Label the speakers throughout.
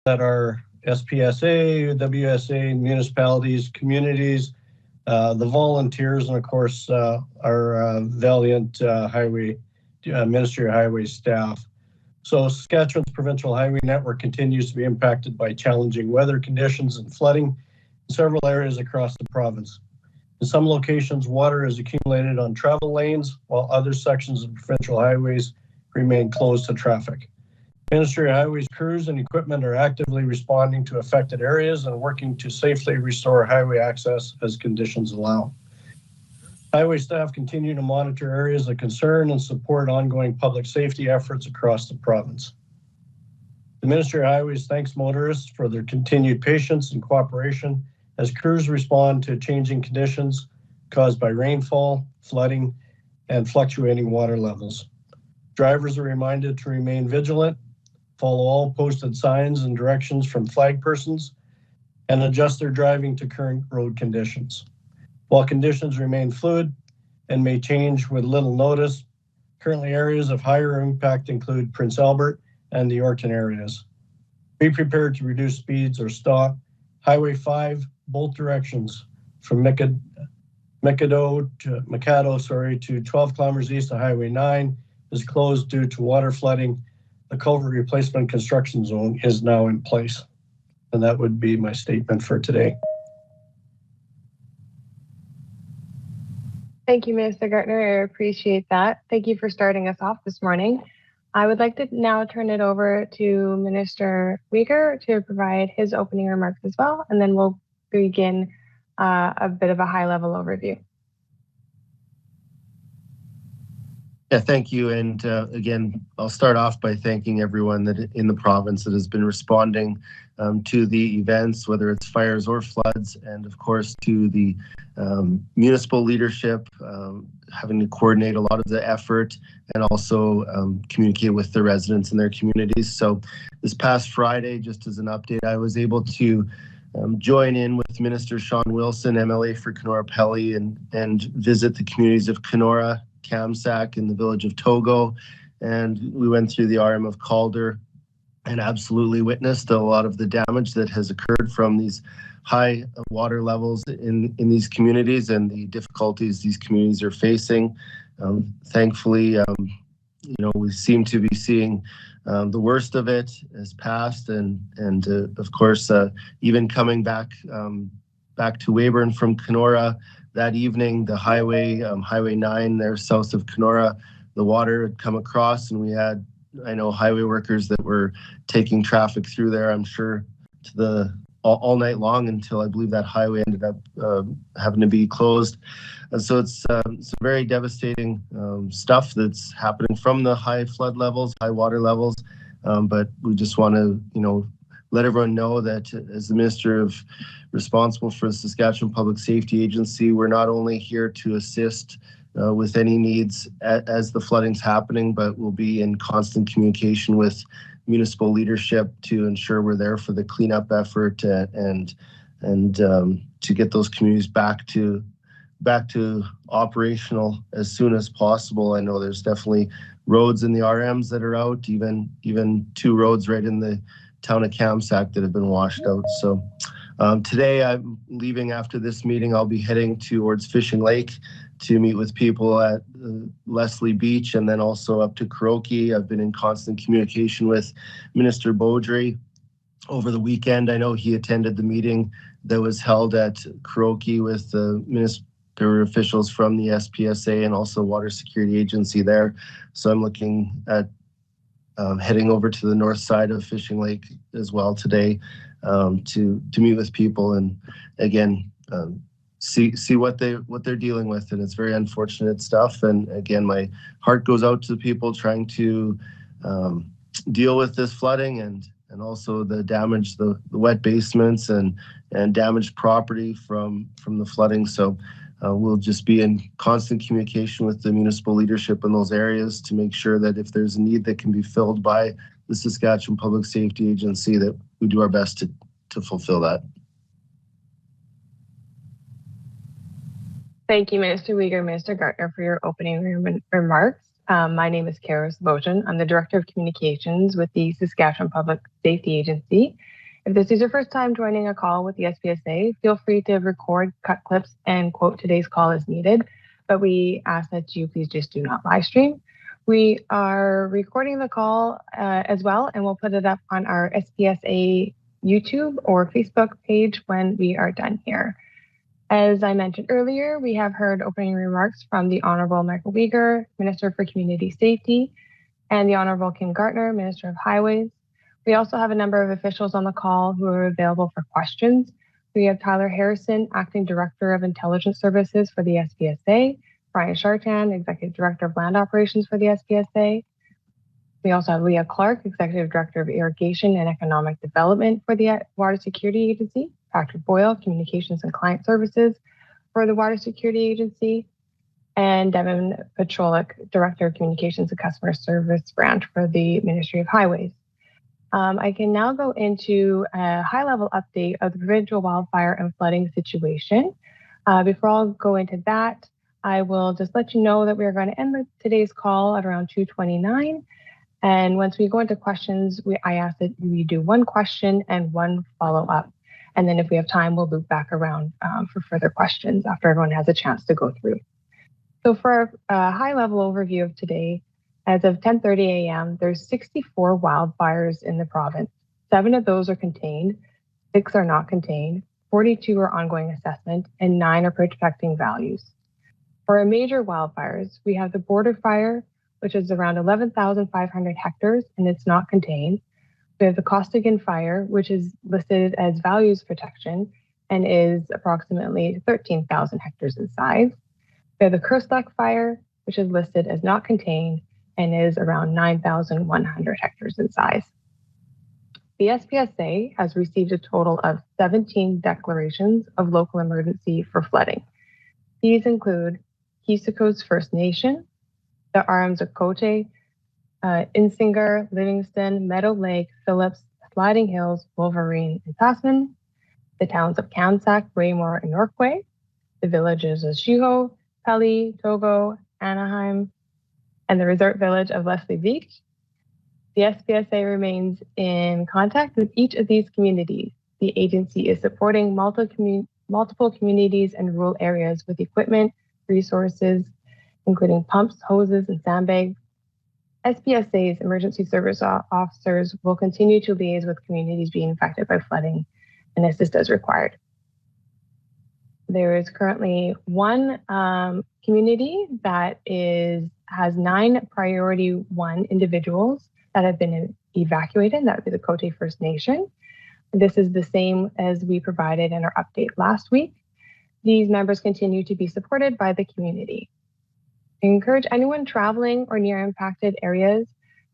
Speaker 1: that are SPSA, WSA, municipalities, communities, the volunteers, and of course our valiant highway Ministry of Highway staff. So Saskatchewan's provincial highway network continues to be impacted by challenging weather conditions and flooding in several areas across the province. In some locations, water is accumulated on travel lanes, while other sections of provincial highways remain closed to traffic. Ministry of Highways crews and equipment are actively responding to affected areas and working to safely restore highway access as conditions allow. Highway staff continue to monitor areas of concern and support ongoing public safety efforts across the province. The Ministry of Highways thanks motorists for their continued patience and cooperation as crews respond to changing conditions caused by rainfall, flooding, and fluctuating water levels. Drivers are reminded to remain vigilant, follow all posted signs and directions from flag persons, and adjust their driving to current road conditions. While conditions remain fluid and may change with little notice, currently areas of higher impact include Prince Albert and the Yorkton areas. Be prepared to reduce speeds or stop. Highway 5, both directions from Mikado to 12 kilometers east of Highway 9 is closed due to water flooding. The culvert replacement construction zone is now in place. And that would be my statement for today.
Speaker 2: Thank you, Minister Gartner. I appreciate that. Thank you for starting us off this morning. I would like to now turn it over to Minister Uyghur to provide his opening remarks as well, and then we'll begin a bit of a high-level overview.
Speaker 3: Yeah, thank you. And again, I'll start off by thanking everyone that in the province that has been responding to the events, whether it's fires or floods, and of course to the municipal leadership, having to coordinate a lot of the effort and also communicate with the residents in their communities. So this past Friday, just as an update, I was able to join in with Minister Sean Wilson, MLA for Kenora-Pelly, and visit the communities of Kenora, Kamsack, in the village of Togo, and we went through the RM of Calder and absolutely witnessed a lot of the damage that has occurred from these high water levels in these communities and the difficulties these communities are facing. Thankfully, we seem to be seeing the worst of it has passed, and of course, even coming back to Weyburn from Kenora that evening, the highway 9 there south of Kenora, the water had come across, and we had, I know, highway workers that were taking traffic through there, I'm sure, to all night long until I believe that highway ended up having to be closed. And so it's very devastating stuff that's happening from the high flood levels, high water levels. But we just want to, let everyone know that as the Minister responsible for the Saskatchewan Public Safety Agency, we're not only here to assist with any needs as the flooding's happening, but we'll be in constant communication with municipal leadership to ensure we're there for the cleanup effort and to get those communities back to operational as soon as possible. I know there's definitely roads in the RMs that are out, even 2 roads right in the town of Kamsack that have been washed out. So today I'm leaving after this meeting. I'll be heading towards Fishing Lake to meet with people at Leslie Beach and then also up to Kuroki. I've been in constant communication with Minister Beaudry over the weekend. I know he attended the meeting that was held at Kuroki with the minister officials from the SPSA and also Water Security Agency there. So I'm looking at heading over to the north side of Fishing Lake as well today to meet with people and again see what they're dealing with, and it's very unfortunate stuff. And again, my heart goes out to the people trying to deal with this flooding and also the damage, the wet basements and damaged property from the flooding. So we'll just be in constant communication with the municipal leadership in those areas to make sure that if there's a need that can be filled by the Saskatchewan Public Safety Agency, that we do our best to fulfill that.
Speaker 2: Thank you, Minister Uyghur, Minister Gartner, for your opening remarks. My name is Kara Sabojan. I'm the Director of Communications with the Saskatchewan Public Safety Agency. If this is your first time joining a call with the SPSA, feel free to record, cut clips, and quote today's call as needed, but we ask that you please just do not live stream. We are recording the call as well, and we'll put it up on our SPSA YouTube or Facebook page when we are done here. As I mentioned earlier, we have heard opening remarks from the Honorable Michael Uyghur, Minister for Community Safety, and the Honorable Kim Gartner, Minister of Highways. We also have a number of officials on the call who are available for questions. We have Tyler Harrison, Acting Director of Intelligence Services for the SPSA, Brian Chartan, Executive Director of Land Operations for the SPSA. We also have Leah Clark, Executive Director of Irrigation and Economic Development for the Water Security Agency, Patrick Boyle, Communications and Client Services for the Water Security Agency, and Devin Petrolik, Director of Communications and Customer Service Branch for the Ministry of Highways. I can now go into a high-level update of the provincial wildfire and flooding situation. Before I'll go into that, I will just let you know that we are going to end today's call at around 2:29. And once we go into questions, I ask that we do one question and one follow-up. And then if we have time, we'll loop back around for further questions after everyone has a chance to go through. So for a high-level overview of today, as of 10:30 a.m., there's 64 wildfires in the province. 7 of those are contained, 6 are not contained, 42 are ongoing assessment, and 9 are protecting values. For our major wildfires, we have the Border Fire, which is around 11,500 hectares, and it's not contained. We have the Costigan Fire, which is listed as values protection and is approximately 13,000 hectares in size. We have the Kerslake Fire, which is listed as not contained and is around 9,100 hectares in size. The SPSA has received a total of 17 declarations of local emergency for flooding. These include Kisiko's First Nation, the Arams-Okote, Insinger, Livingston, Meadow Lake, Phillips, Sliding Hills, Wolverine, and Tasman, the towns of Kamsack, Raymore, and Norquay, the villages of Shuho, Pelly, Togo, Anaheim, and the resort village of Leslie Beach. The SPSA remains in contact with each of these communities. The agency is supporting multiple communities and rural areas with equipment, resources, including pumps, hoses, and sandbags. SPSA's emergency service officers will continue to liaise with communities being affected by flooding and assist as required. There is currently one community that has 9 priority 1 individuals that have been evacuated. That would be the Cote First Nation. This is the same as we provided in our update last week. These members continue to be supported by the community. I encourage anyone traveling or near impacted areas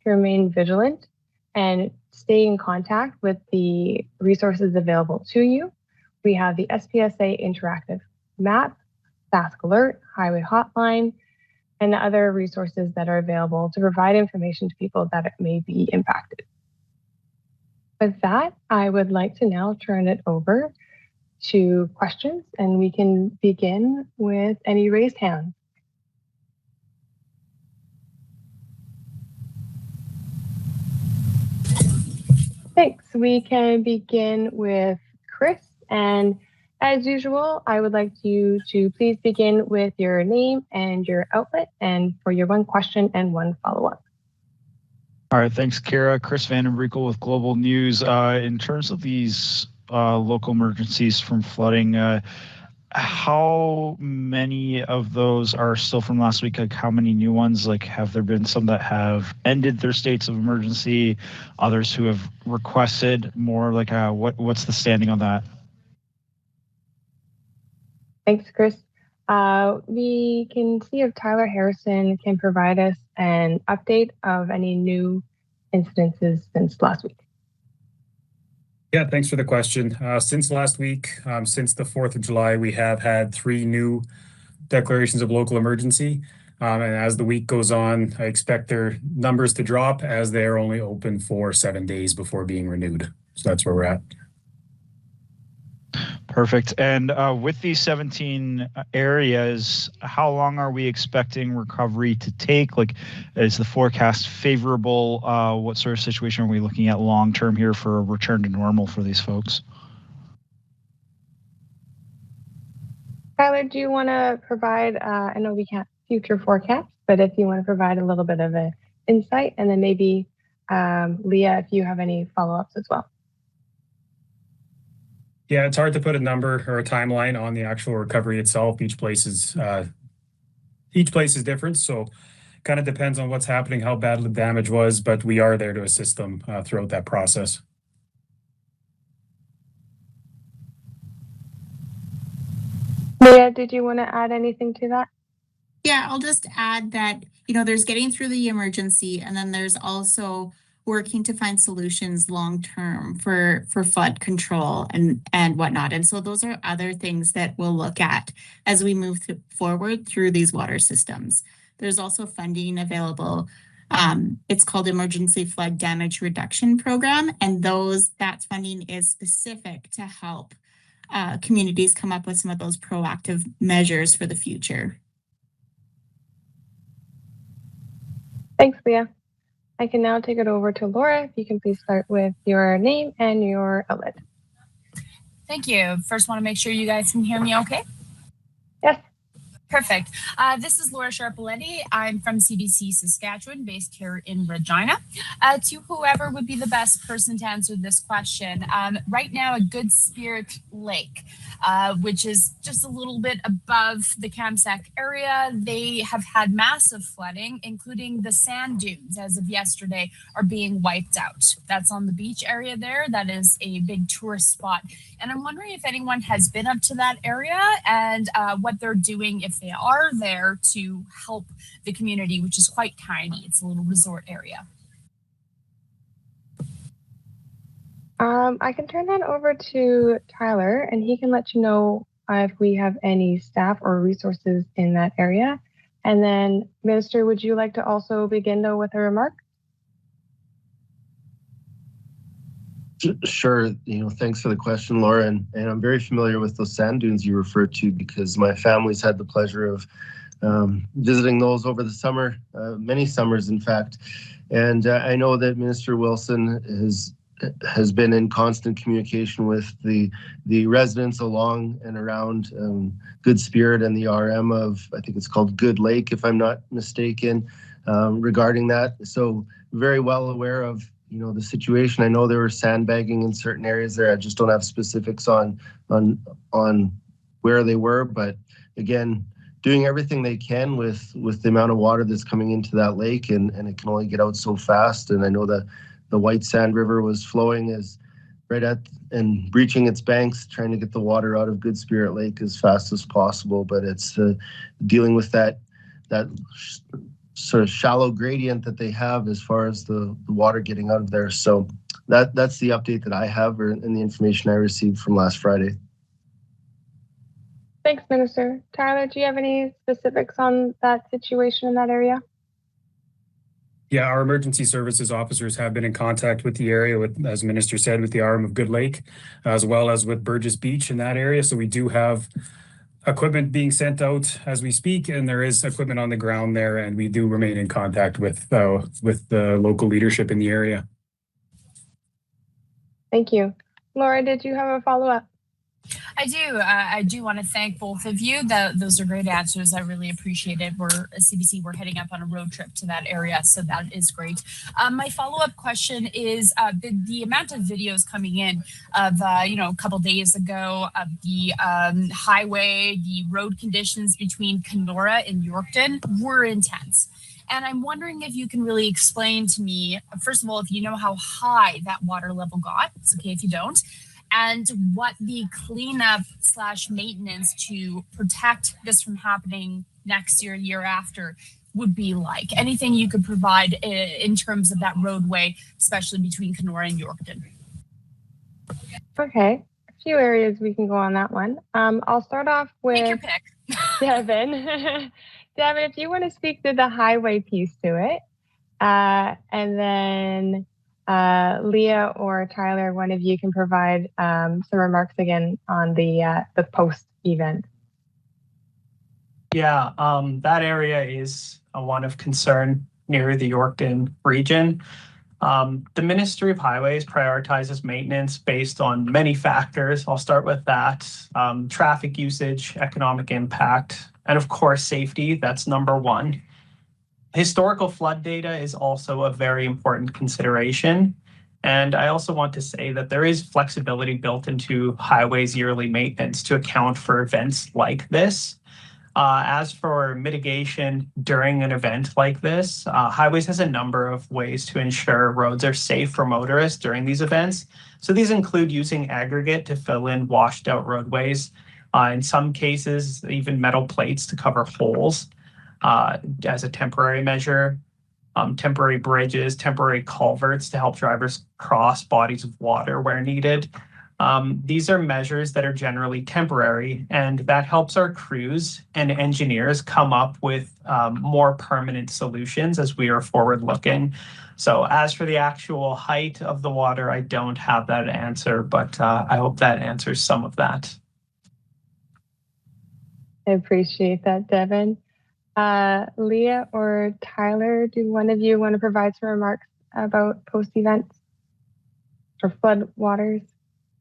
Speaker 2: to remain vigilant and stay in contact with the resources available to you. We have the SPSA interactive map, Sask Alert, Highway Hotline, and other resources that are available to provide information to people that may be impacted. With that, I would like to now turn it over to questions, and we can begin with any raised hands. Thanks. We can begin with Chris, and as usual, I would like you to please begin with your name and your outlet, and for your one question and one follow-up.
Speaker 4: All right, thanks, Kara. Chris Van den Breekel with Global News. In terms of these local emergencies from flooding, how many of those are still from last week? Like, how many new ones? Like, have there been some that have ended their states of emergency, others who have requested more? Like, what's the standing on that?
Speaker 2: Thanks, Chris. We can see if Tyler Harrison can provide us an update of any new incidences since last week.
Speaker 5: Yeah, thanks for the question. Since last week, since the 4th of July, we have had 3 new declarations of local emergency. And as the week goes on, I expect their numbers to drop as they are only open for 7 days before being renewed. So that's where we're at.
Speaker 4: Perfect. And with these 17 areas, how long are we expecting recovery to take? Like, is the forecast favorable? What sort of situation are we looking at long term here for a return to normal for these folks?
Speaker 2: Tyler, do you want to provide, I know we can't future forecast, but if you want to provide a little bit of an insight, and then maybe Leah, if you have any follow-ups as well.
Speaker 5: Yeah, it's hard to put a number or a timeline on the actual recovery itself. Each place is different, so kind of depends on what's happening, how bad the damage was, but we are there to assist them throughout that process.
Speaker 2: Leah, did you want to add anything to that?
Speaker 6: Yeah, I'll just add that, there's getting through the emergency, and then there's also working to find solutions long term for flood control and whatnot. And so those are other things that we'll look at as we move forward through these water systems. There's also funding available. It's called Emergency Flood Damage Reduction Program, and that funding is specific to help communities come up with some of those proactive measures for the future.
Speaker 2: Thanks, Leah. I can now take it over to Laura. If you can please start with your name and your outlet.
Speaker 7: Thank you. First, want to make sure you guys can hear me okay?
Speaker 2: Yes.
Speaker 7: Perfect. This is Laura Sharpaletti. I'm from CBC Saskatchewan, based here in Regina. To whoever would be the best person to answer this question, right now a Good Spirit Lake, which is just a little bit above the Kamsack area, they have had massive flooding, including the sand dunes as of yesterday are being wiped out. That's on the beach area there. That is a big tourist spot. And I'm wondering if anyone has been up to that area and what they're doing if they are there to help the community, which is quite tiny. It's a little resort area.
Speaker 2: I can turn that over to Tyler, and he can let you know if we have any staff or resources in that area. And then, Minister, would you like to also begin though with a remark?
Speaker 3: Sure. Thanks for the question, Laura. And I'm very familiar with those sand dunes you referred to because my family's had the pleasure of visiting those over the summer, many summers, in fact. And I know that Minister Wilson has been in constant communication with the residents along and around Good Spirit and the RM of, I think it's called Good Lake, if I'm not mistaken, regarding that. So very well aware of the situation. I know there were sandbagging in certain areas there. I just don't have specifics on where they were, but again, doing everything they can with the amount of water that's coming into that lake, and it can only get out so fast. And I know that the White Sand River was flowing right at and breaching its banks, trying to get the water out of Good Spirit Lake as fast as possible. But it's dealing with that sort of shallow gradient that they have as far as the water getting out of there. So that's the update that I have and the information I received from last Friday.
Speaker 2: Thanks, Minister. Tyler, do you have any specifics on that situation in that area?
Speaker 5: Yeah, our emergency services officers have been in contact with the area, with, as Minister said, with the RM of Good Lake, as well as with Burgess Beach in that area. So we do have equipment being sent out as we speak, and there is equipment on the ground there, and we do remain in contact with the local leadership in the area.
Speaker 2: Thank you. Laura, did you have a follow-up?
Speaker 7: I do want to thank both of you. Those are great answers. I really appreciate it. We're at CBC, we're heading up on a road trip to that area, so that is great. My follow-up question is the amount of videos coming in of, a couple days ago of the highway, the road conditions between Kenora and Yorkton were intense. And I'm wondering if you can really explain to me, first of all, if you know how high that water level got. It's okay if you don't. And what the cleanup / maintenance to protect this from happening next year after would be like. Anything you could provide in terms of that roadway, especially between Kenora and Yorkton.
Speaker 2: Okay, a few areas we can go on that one. I'll start off with
Speaker 7: Take your pick.
Speaker 2: Devin. Devin, if you want to speak to the highway piece to it, and then Leah or Tyler, one of you can provide some remarks again on the post-event.
Speaker 8: Yeah, that area is a one of concern near the Yorkton region. The Ministry of Highways prioritizes maintenance based on many factors. I'll start with that. Traffic usage, economic impact, and of course, safety. That's number one. Historical flood data is also a very important consideration. And I also want to say that there is flexibility built into highways yearly maintenance to account for events like this. As for mitigation during an event like this, Highways has a number of ways to ensure roads are safe for motorists during these events. So these include using aggregate to fill in washed out roadways. In some cases, even metal plates to cover holes as a temporary measure. Temporary bridges, temporary culverts to help drivers cross bodies of water where needed. These are measures that are generally temporary, and that helps our crews and engineers come up with more permanent solutions as we are forward looking. So as for the actual height of the water, I don't have that answer, but I hope that answers some of that.
Speaker 2: I appreciate that, Devin. Leah or Tyler, do one of you want to provide some remarks about post-events or flood waters?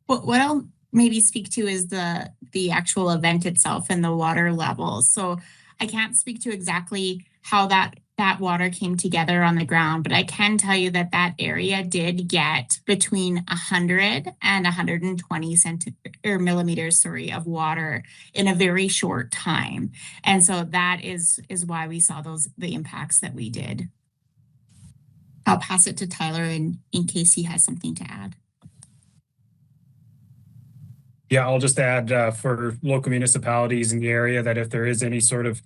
Speaker 6: What I'll maybe speak to is the actual event itself and the water levels. So I can't speak to exactly how that water came together on the ground, but I can tell you that that area did get between 100 and 120 millimeters of water in a very short time. And so that is why we saw the impacts that we did. I'll pass it to Tyler in case he has something to add.
Speaker 5: Yeah, I'll just add for local municipalities in the area that if there is any sort of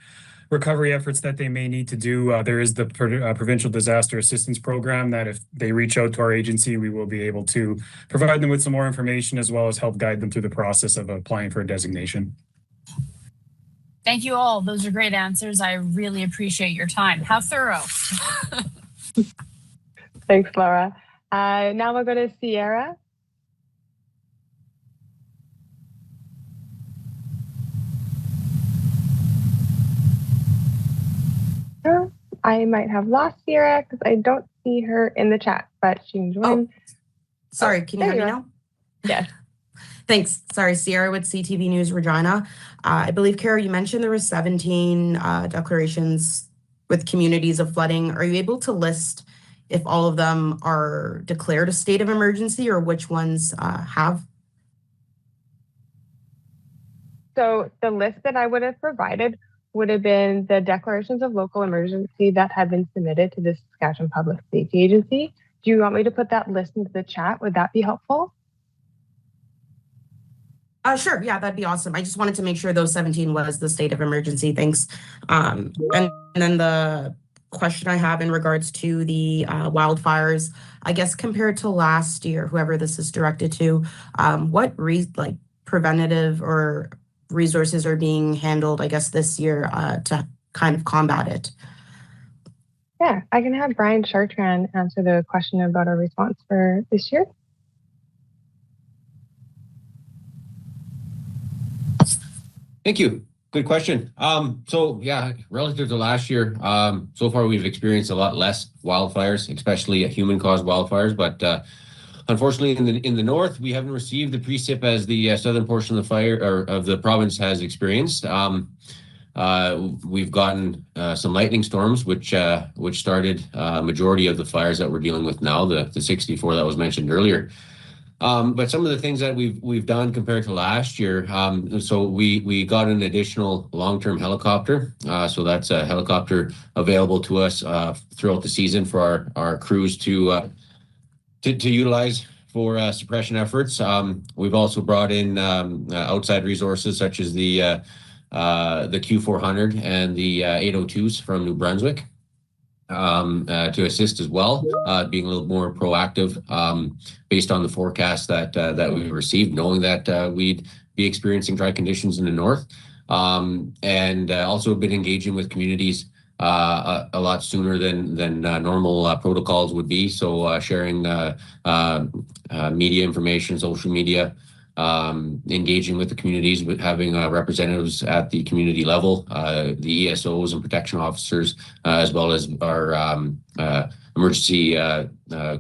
Speaker 5: recovery efforts that they may need to do, there is the Provincial Disaster Assistance Program that if they reach out to our agency, we will be able to provide them with some more information as well as help guide them through the process of applying for a designation.
Speaker 7: Thank you all. Those are great answers. I really appreciate your time. How thorough.
Speaker 2: Thanks, Laura. Now we'll go to Sierra. I might have lost Sierra because I don't see her in the chat, but she can join.
Speaker 9: Sorry, can you hear me now?
Speaker 2: Yes.
Speaker 9: Thanks. Sorry, Sierra with CTV News Regina. I believe, Kara, you mentioned there were 17 declarations with communities of flooding. Are you able to list if all of them are declared a state of emergency or which ones have?
Speaker 2: So the list that I would have provided would have been the declarations of local emergency that have been submitted to the Saskatchewan Public Safety Agency. Do you want me to put that list into the chat? Would that be helpful?
Speaker 9: Sure. Yeah, that'd be awesome. I just wanted to make sure those 17 was the state of emergency. Thanks. And then the question I have in regards to the wildfires, I guess compared to last year, whoever this is directed to, what preventative or resources are being handled, I guess, this year to kind of combat it?
Speaker 2: Yeah, I can have Brian Chartrand answer the question about our response for this year.
Speaker 10: Thank you. Good question. So yeah, relative to last year, so far we've experienced a lot less wildfires, especially human-caused wildfires. But unfortunately, in the north, we haven't received the precip as the southern portion of the fire or of the province has experienced. We've gotten some lightning storms, which started majority of the fires that we're dealing with now, the 64 that was mentioned earlier. But some of the things that we've done compared to last year, so we got an additional long-term helicopter. So that's a helicopter available to us throughout the season for our crews to utilize for suppression efforts. We've also brought in outside resources such as the Q400 and the 802s from New Brunswick to assist as well, being a little more proactive based on the forecast that we received, knowing that we'd be experiencing dry conditions in the north, and also been engaging with communities a lot sooner than normal protocols would be. So sharing media information, social media, engaging with the communities, with having representatives at the community level, the ESOs and protection officers, as well as our emergency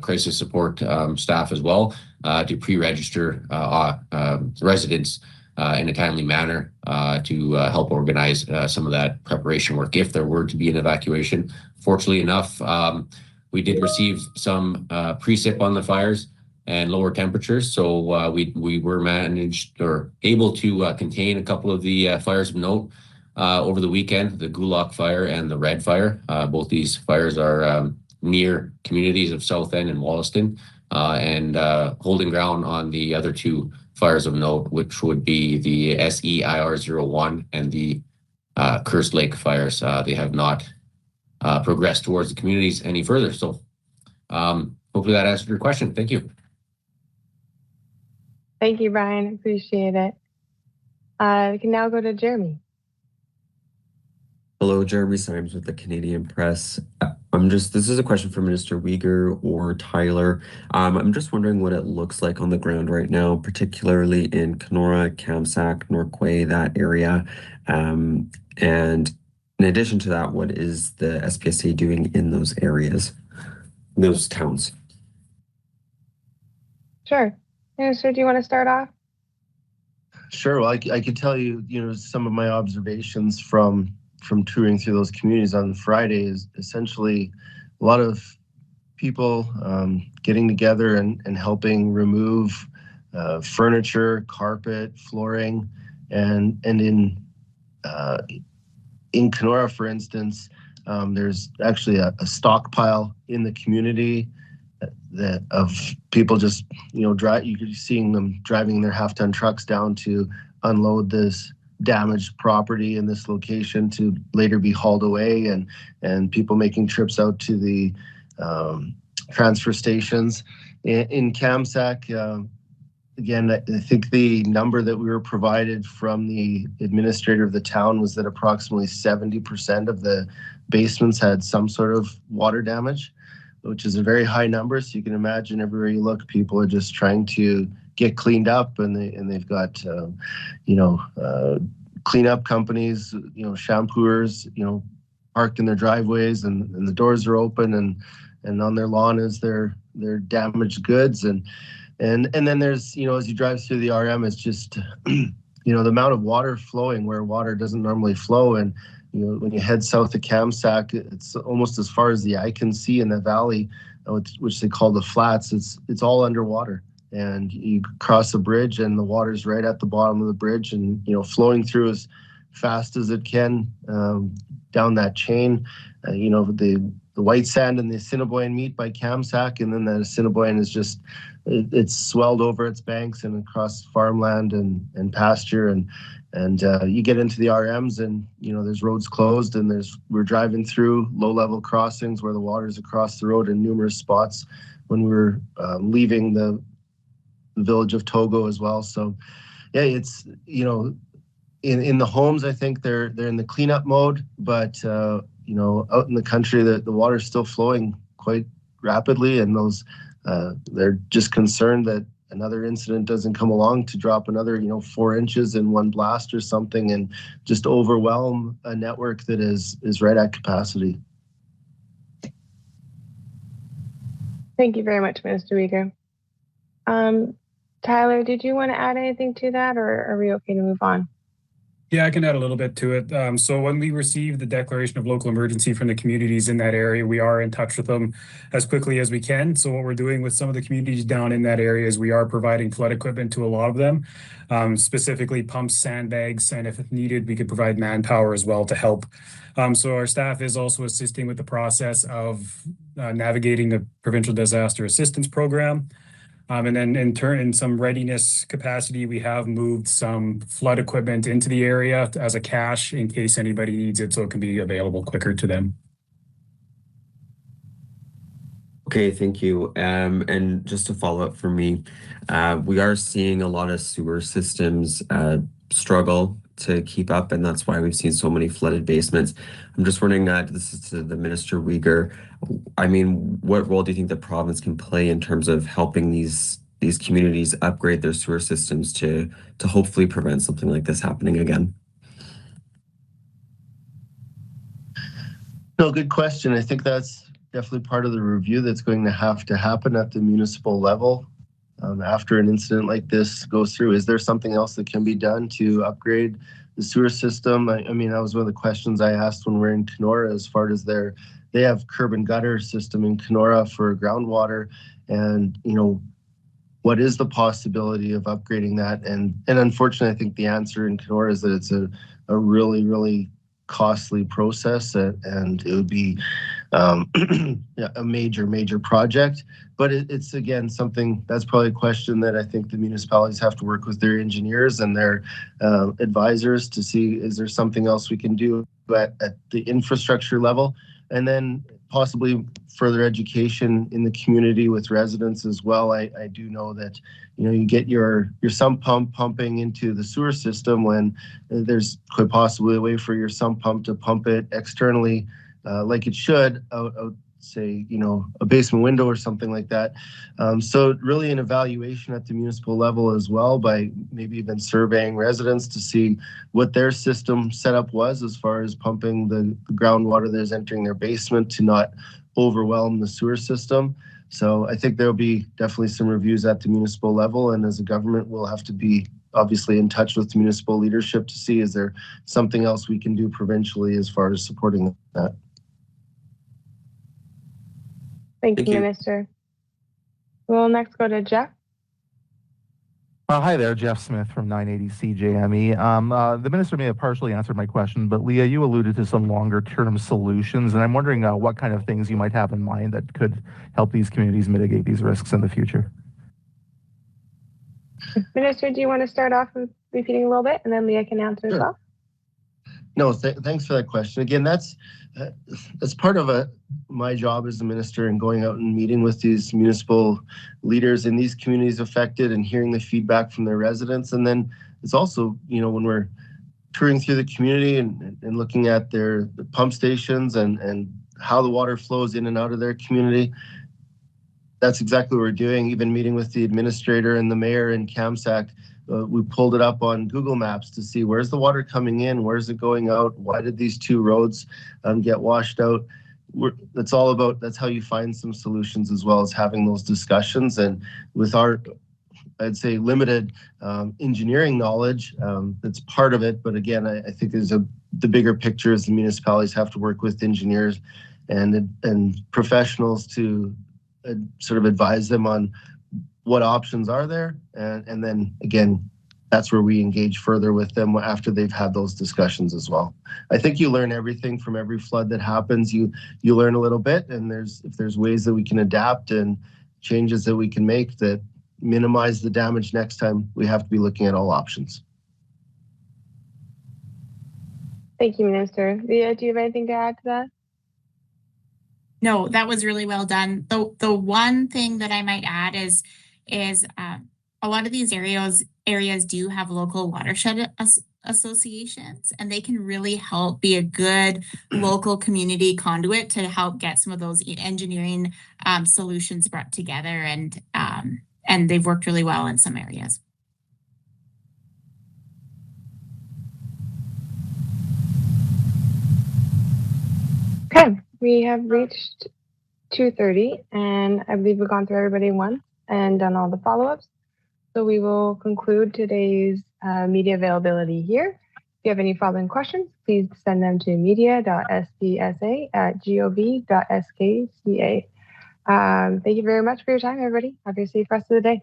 Speaker 10: crisis support staff as well, to pre-register residents in a timely manner to help organize some of that preparation work if there were to be an evacuation. Fortunately enough, we did receive some precip on the fires and lower temperatures, so we were managed or able to contain a couple of the fires of note over the weekend, the Gulak fire and the Red fire. Both these fires are near communities of South End and Wollaston, and holding ground on the other two fires of note, which would be the SEIR-01 and the Cursed Lake fires. They have not progressed towards the communities any further. So hopefully that answered your question. Thank you.
Speaker 2: Thank you, Brian. Appreciate it. We can now go to Jeremy.
Speaker 11: Hello, Jeremy Symes with the Canadian Press. This is a question for Minister Uyghur or Tyler. I'm just wondering what it looks like on the ground right now, particularly in Kenora, Kamsack, Norquay, that area. And in addition to that, what is the SPSA doing in those areas, those towns?
Speaker 2: Sure. Minister, do you want to start off?
Speaker 3: Sure. Well, I could tell you, some of my observations from touring through those communities on Friday is essentially a lot of people getting together and helping remove furniture, carpet, flooring, and in Kenora, for instance, there's actually a stockpile in the community that of people just you could be seeing them driving their half-ton trucks down to unload this damaged property in this location to later be hauled away, and people making trips out to the transfer stations. In Kamsack, again, I think the number that we were provided from the administrator of the town was that approximately 70% of the basements had some sort of water damage, which is a very high number. So you can imagine everywhere you look, people are just trying to get cleaned up, and they've got cleanup companies, shampooers, parked in their driveways, and the doors are open, and on their lawn is their damaged goods, and then there's as you drive through the RM, it's just the amount of water flowing where water doesn't normally flow, and when you head south of Kamsack, it's almost as far as the eye can see in the valley, which they call the flats. It's all underwater. And you cross a bridge and the water's right at the bottom of the bridge, and flowing through as fast as it can down that chain. The white sand and the Assiniboine meet by Kamsack, and then that Assiniboine is just it's swelled over its banks and across farmland and pasture, and you get into the RMs, and there's roads closed, and we're driving through low-level crossings where the water's across the road in numerous spots when we were leaving the village of Togo as well. So yeah, it's in the homes, I think they're in the cleanup mode, but out in the country, the water's still flowing quite rapidly, and those they're just concerned that another incident doesn't come along to drop another 4 inches in one blast or something and just overwhelm a network that is right at capacity.
Speaker 2: Thank you very much, Minister Uyghur. Tyler, did you want to add anything to that, or are we okay to move on?
Speaker 5: Yeah, I can add a little bit to it. So when we receive the declaration of local emergency from the communities in that area, we are in touch with them as quickly as we can. So what we're doing with some of the communities down in that area is we are providing flood equipment to a lot of them, specifically pumps, sandbags, and if needed, we could provide manpower as well to help. So our staff is also assisting with the process of navigating the Provincial Disaster Assistance Program. And then in some readiness capacity, we have moved some flood equipment into the area as a cache in case anybody needs it, so it can be available quicker to them.
Speaker 11: Okay, thank you. And just to follow up for me, we are seeing a lot of sewer systems struggle to keep up, and that's why we've seen so many flooded basements. I'm just wondering, this is to the Minister Uyghur. I mean, what role do you think the province can play in terms of helping these communities upgrade their sewer systems to hopefully prevent something like this happening again?
Speaker 3: No, good question. I think that's definitely part of the review that's going to have to happen at the municipal level. After an incident like this goes through, is there something else that can be done to upgrade the sewer system? I mean, that was one of the questions I asked when we're in Kenora, as far as they have curb and gutter system in Kenora for groundwater, and what is the possibility of upgrading that? And unfortunately, I think the answer in Kenora is that it's a really, really costly process, and it would be a major project. But it's again something that's probably a question that I think the municipalities have to work with their engineers and their advisors to see, is there something else we can do at the infrastructure level, and then possibly further education in the community with residents as well. I do know that you get your sump pump pumping into the sewer system when there's quite possibly a way for your sump pump to pump it externally like it should out say a basement window or something like that. So really an evaluation at the municipal level as well, by maybe even surveying residents to see what their system setup was as far as pumping the groundwater that is entering their basement to not overwhelm the sewer system. So I think there'll be definitely some reviews at the municipal level, and as a government we'll have to be obviously in touch with the municipal leadership to see, is there something else we can do provincially as far as supporting that.
Speaker 2: Thank you, Minister. We'll next go to Jeff.
Speaker 12: Hi there, Jeff Smith from 980 CJME. The minister may have partially answered my question, but Leah, you alluded to some longer-term solutions, and I'm wondering what kind of things you might have in mind that could help these communities mitigate these risks in the future.
Speaker 2: Minister, do you want to start off with repeating a little bit, and then Leah can answer as well?
Speaker 3: No, thanks for that question. Again, that's part of my job as a minister, and going out and meeting with these municipal leaders in these communities affected and hearing the feedback from their residents. And then it's also, when we're touring through the community and looking at the pump stations and how the water flows in and out of their community, that's exactly what we're doing. Even meeting with the administrator and the mayor in Kamsack, we pulled it up on Google Maps to see where's the water coming in, where's it going out, why did these two roads get washed out. That's how you find some solutions, as well as having those discussions. And with our, I'd say, limited engineering knowledge, that's part of it. But again, I think the bigger picture is the municipalities have to work with engineers and professionals to sort of advise them on what options are there, and then again, that's where we engage further with them after they've had those discussions as well. I think you learn everything from every flood that happens. You learn a little bit, and if there's ways that we can adapt and changes that we can make that minimize the damage next time, we have to be looking at all options.
Speaker 2: Thank you, Minister. Leah, do you have anything to add to that?
Speaker 6: No, that was really well done. The one thing that I might add is a lot of these areas do have local watershed associations, and they can really help be a good local community conduit to help get some of those engineering solutions brought together, and they've worked really well in some areas.
Speaker 2: Okay, we have reached 2:30, and I believe we've gone through everybody once and done all the follow-ups. So we will conclude today's media availability here. If you have any following questions, please send them to media.spsa@gov.skca. Thank you very much for your time, everybody. Have a safe rest of the day.